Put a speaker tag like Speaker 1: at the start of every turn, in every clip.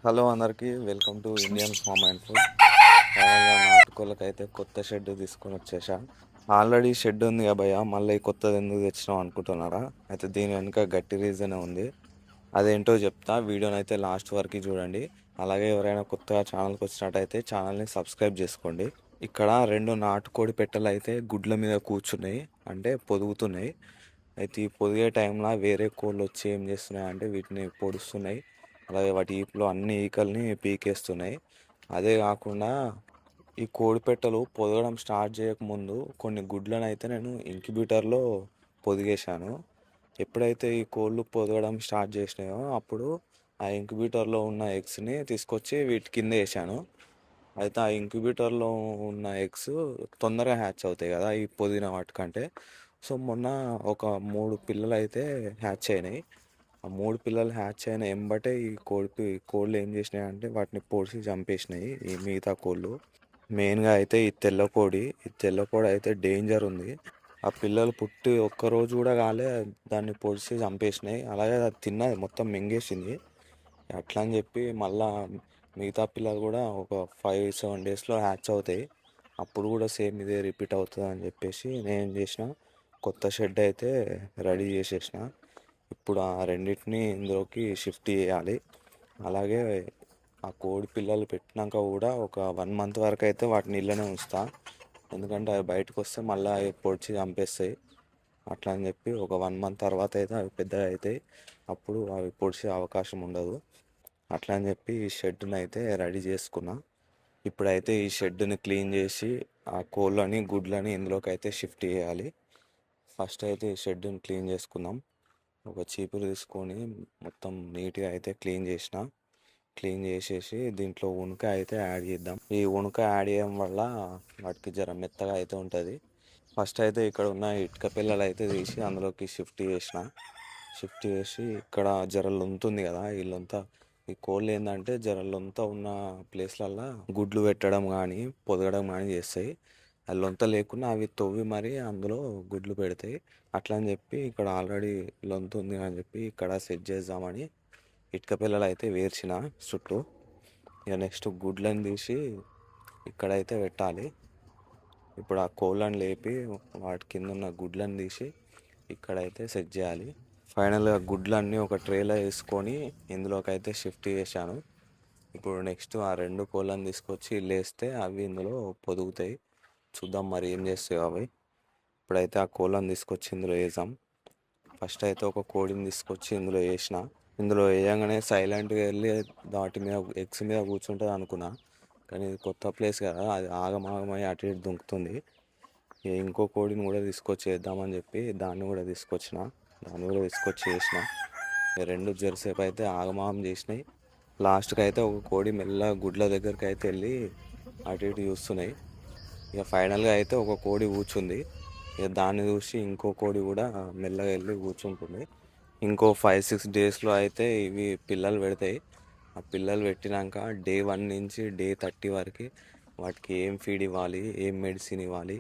Speaker 1: Hello అందరికీ welcome to Indian farm and food. ఫైనల్గా నాటుకోళ్ళకైతే కొత్త షెడ్ తీసుకొని వచ్చేసా. ఆల్రెడీ షెడ్ ఉంది కదా భయ్య, మళ్ళీ కొత్తది ఎందుకు తెచ్చినాం అనుకుంటున్నారా? అయితే దీని వెనుక గట్టి రీజనే ఉంది. అదేంటో చెప్తా, వీడియోని అయితే లాస్ట్ వరకు చూడండి. అలాగే ఎవరైనా కొత్తగా ఛానల్కి వచ్చినట్టయితే ఛానల్ని సబ్స్క్రైబ్ చేసుకోండి. ఇక్కడ 2 నాటుకోడి పెట్టెలు అయితే గుడ్ల మీద కూర్చున్నాయి, అంటే పొదుగుతున్నాయి. అయితే ఈ పొదిగే టైంలో వేరే కోళ్ళు వచ్చి ఏం చేస్తున్నాయి అంటే వీటిని పొడుస్తున్నాయి. అలాగే వాటి ఈపులో అన్ని ఈకల్ని పీకేస్తున్నాయి. అదే కాకుండా ఈ కోడి పెట్టెలు పొదగడం స్టార్ట్ చేయకముందు కొన్ని గుడ్లను అయితే నేను ఇంక్యుబేటర్లో పొదిగేశాను. ఎప్పుడైతే ఈ కోళ్ళు పొదగడం స్టార్ట్ చేసినాయో అప్పుడు ఆ ఇంక్యుబేటర్లో ఉన్న ఎగ్స్ని తీసుకొచ్చి వీటి కింద వేసాను. అయితే ఆ ఇంక్యుబేటర్లో ఉన్న ఎగ్స్ తొందరగా హ్యాచ్ అవుతాయి కదా ఈ పొదిగిన వాటికంటే. సో మొన్న ఒక 3 పిల్లలు అయితే హ్యాచ్ అయినాయి. ఆ 3 పిల్లలు హ్యాచ్ అయిన ఎంబటే ఈ కోళ్ళు ఏం చేసినాయి అంటే వాటిని పొడిచి చంపేసినాయి ఈ మిగతా కోళ్ళు. మెయిన్గా అయితే ఈ తెల్లకోడి అయితే డేంజర్ ఉంది. ఆ పిల్లలు పుట్టి ఒక్కరోజు కూడా కాలే దాన్ని పొడిచి చంపేసినాయి. అలాగే అది తిన్నది, మొత్తం మింగేసింది. అట్లా అని చెప్పి మళ్ళా మిగతా పిల్లలు కూడా ఒక 5-7 డేస్లో హ్యాచ్ అవుతాయి. అప్పుడు కూడా సేమ్ ఇదే రిపీట్ అవుతుంది అని చెప్పేసి నేను ఏం చేసిన, కొత్త షెడ్ అయితే రెడీ చేసేసిన. ఇప్పుడు ఆ రెండింటిని ఇందులోకి షిఫ్ట్ చేయాలి. అలాగే ఆ కోడి పిల్లలు పెట్టినాక కూడా ఒక 1 మంత్ వరకు అయితే వాటిని ఇళ్ళనే ఉంచుతా. ఎందుకంటే అవి బయటకు వస్తే మళ్ళీ అవి పొడిచి చంపేస్తాయి. అట్లా అని చెప్పి ఒక 1 మంత్ తర్వాత అయితే అవి పెద్దగా అవుతాయి, అప్పుడు అవి పొడిచే అవకాశం ఉండదు. అట్లా అని చెప్పి ఈ షెడ్ని అయితే రెడీ చేసుకున్నా. ఇప్పుడైతే ఈ షెడ్ని క్లీన్ చేసి ఆ కోళ్ళని గుడ్లని ఇందులోకి అయితే షిఫ్ట్ చేయాలి. ఫస్ట్ అయితే ఈ షెడ్ని క్లీన్ చేసుకుందాం. ఒక చీపురు తీసుకొని మొత్తం నీట్గా అయితే క్లీన్ చేసేసి దీంట్లో ఉణుక అయితే యాడ్ చేద్దాం. ఈ ఉణుక యాడ్ చేయడం వల్ల వాటికి జర మెత్తగా అయితే ఉంటుంది. ఫస్ట్ అయితే ఇక్కడ ఉన్న ఇటుక పిల్లలు అయితే తీసి అందులోకి షిఫ్ట్ చేసి ఇక్కడ జర లొంతుంది కదా, ఈ లొంత ఈ కోళ్ళు ఏంటంటే జర లొంత ఉన్న ప్లేస్లల్లో గుడ్లు పెట్టడం కానీ పొదగడం కానీ చేస్తాయి. ఆ లొంత లేకుండా అవి తవ్వి మరి అందులో గుడ్లు పెడతాయి. అట్లా అని చెప్పి ఇక్కడ ఆల్రెడీ లొంత ఉంది అని చెప్పి ఇక్కడ సెట్ చేద్దామని ఇటుక పిల్లలు అయితే వేర్చిన చుట్టూ. ఇక నెక్స్ట్ గుడ్లను తీసి ఇక్కడైతే పెట్టాలి. ఇప్పుడు ఆ కోళ్ళని లేపి వాటి కింద ఉన్న గుడ్లను తీసి ఇక్కడైతే సెట్ చేయాలి. ఫైనల్గా గుడ్లన్నీ ఒక ట్రేలో వేసుకొని ఇందులోకి అయితే షిఫ్ట్ చేశాను. ఇప్పుడు నెక్స్ట్ ఆ 2 కోళ్ళని తీసుకొచ్చి వేస్తే అవి ఇందులో పొదుగుతాయి. చూద్దాం మరి ఏం చేస్తాయో అవి. ఇప్పుడైతే ఆ కోళ్ళని తీసుకొచ్చి ఇందులో వేసాం. ఫస్ట్ అయితే ఒక కోడిని తీసుకొచ్చి ఇందులో వేసిన. ఇందులో వేయగానే సైలెంట్గా వెళ్ళి వాటి మీద ఎగ్స్ మీద కూర్చుంటుంది అనుకున్నా, కానీ ఇది కొత్త ప్లేస్ కదా, అది ఆగమాగమై అటు ఇటు దుంకుతుంది. ఇంకో కోడిని కూడా తీసుకొచ్చి వేద్దామని చెప్పి దాన్ని కూడా తీసుకొచ్చి వేసిన. ఈ 2 జెర్సేపు అయితే ఆగమాగం చేసినాయి. లాస్ట్కి అయితే ఒక కోడి మెల్లగా గుడ్ల దగ్గరికి అయితే వెళ్ళి అటు ఇటు చూస్తున్నాయి. ఇక ఫైనల్గా అయితే ఒక కోడి కూర్చుంది. ఇక దాన్ని చూసి ఇంకో కోడి కూడా మెల్లగా వెళ్ళి కూర్చుంటుంది. ఇంకో 5-6 డేస్లో అయితే ఇవి పిల్లలు పెడతాయి. ఆ పిల్లలు పెట్టినాక డే 1 నుంచి డే 30 వరకు వాటికి ఏం ఫీడ్ ఇవ్వాలి, ఏం మెడిసిన్ ఇవ్వాలి,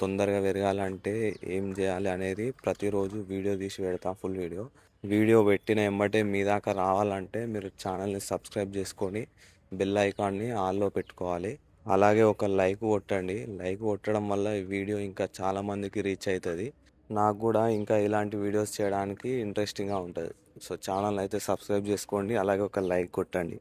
Speaker 1: తొందరగా పెరగాలంటే ఏం చేయాలి అనేది ప్రతిరోజు వీడియో తీసి పెడతా. ఫుల్ వీడియో పెట్టిన ఎమ్మటే మీ దాకా రావాలంటే మీరు ఛానల్ని సబ్స్క్రైబ్ చేసుకొని బెల్ ఐకాన్ని ఆన్లో పెట్టుకోవాలి. అలాగే ఒక లైక్ కొట్టండి. లైక్ కొట్టడం వల్ల ఈ వీడియో ఇంకా చాలామందికి రీచ్ అవుతుంది. నాకు కూడా ఇంకా ఇలాంటి వీడియోస్ చేయడానికి ఇంట్రెస్టింగ్గా ఉంటుంది. సో ఛానల్ అయితే సబ్స్క్రైబ్ చేసుకోండి, అలాగే ఒక లైక్ కొట్టండి.